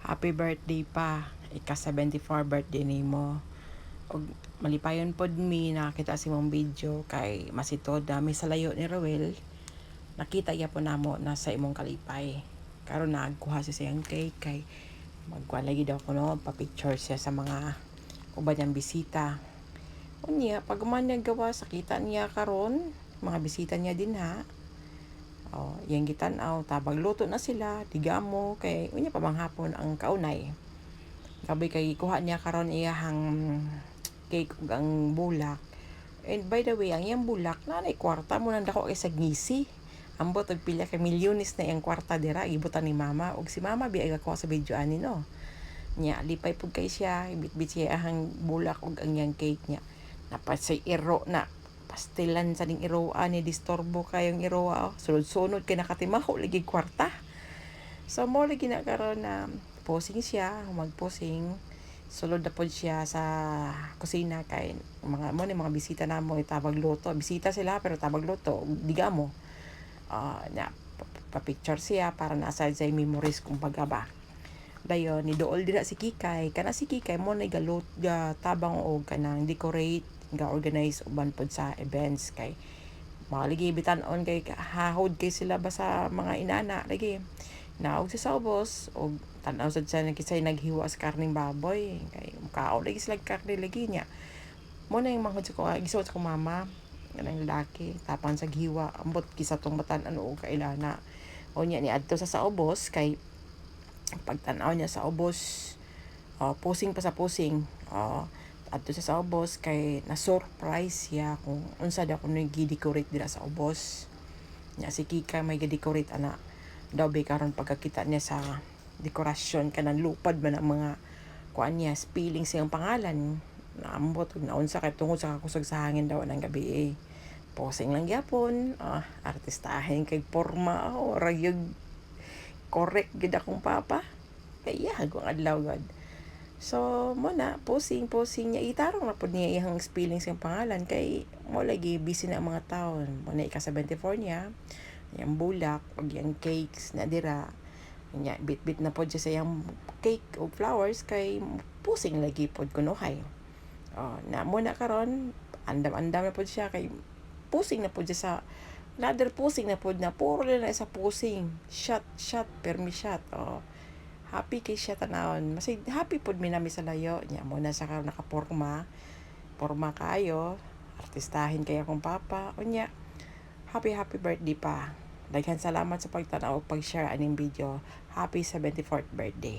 Happy birthday pa. Ika-74 birthday nimo. Og malipayon pod mi nakita si mong video kay masitod dami sa layo ni Roel. Nakita iya po namo na sa imong kalipay. Karon nagkuha siya sa iyang cake kay magkuha lagi daw kuno pa-picture siya sa mga uban niyang bisita. Unya pag man niya gawa sa kita niya karon, mga bisita niya din ha. Yang gitan-aw tabang luto na sila, digamo kay unya pa manghapon ang kaunay. Sabi kay kuha niya karon iyahang cake ug ang bulak. And by the way, ang iyang bulak na kwarta mo nang dako kay sa ngisi. Ambot og pila ka milyones na iyang kwarta dira gibutan ni mama ug si mama biay ako sa video ani no. Nya lipay pud kay siya, ibit-bit siya ahang bulak ug ang iyang cake niya. Napasay iro na pastilan sa ding iroa ni disturbo kayong iroa sunod-sunod kay nakatimaho lagi kwarta. So mo lagi na karon na posing siya, magposing sulod na pod siya sa kusina kay mga bisita namo itabag luto. Bisita sila pero tabag luto digamo. Na pa-picture siya para nasa sa memories kumbaga ba. Dayon ni dool dira si Kikay, kana si Kikay mo na galot tabang og kanang decorate ga organize uban pod sa events kay maligi bitan-on kay hahod kay sila ba sa mga inana lagi naog sa ubos og tan-aw sad sa kisay naghiwa sa karning baboy kay mukhaon lagi sila karne lagi niya mo na yung manghod sa ko gisot sa ko mama kanang lalaki tapang sa giwa ambot kisa tong batan-an og kailana o niya ni adto sa ubos kay pagtan-aw niya sa ubos posing pa sa posing adto sa ubos kay na surprise siya kung unsa daw kuno gi-decorate dira sa ubos nya si Kika may gi-decorate ana daw be karon pagkakita niya sa dekorasyon kanang lupad man ang mga kuan niya spelling siyang pangalan naambot ug naunsa kay tungod sa kakusog sa hangin daw nang gabi posing lang gyapon artistahin kay porma ragyog correct gid akong papa kay yag ang adlaw god. So mo na posing niya itarong na pod niya iyang spelling siyang pangalan kay mo lagi busy na ang mga taon mo na ika-74 niya yang bulak ug yang cakes na dira nya bit na pod siya sa iyang cake ug flowers kay posing lagi pod kunuhay na mo na karon andam na pod siya kay posing na pod siya sa another posing na pod na puro na sa posing shot permi shot happy kay siya tanawon masay happy pod mi nami sa layo nya mo na sa nakaporma kayo artistahin kay akong papa unya happy birthday pa daghan salamat sa pagtan-aw ug pag-share aning video. Happy 74th birthday.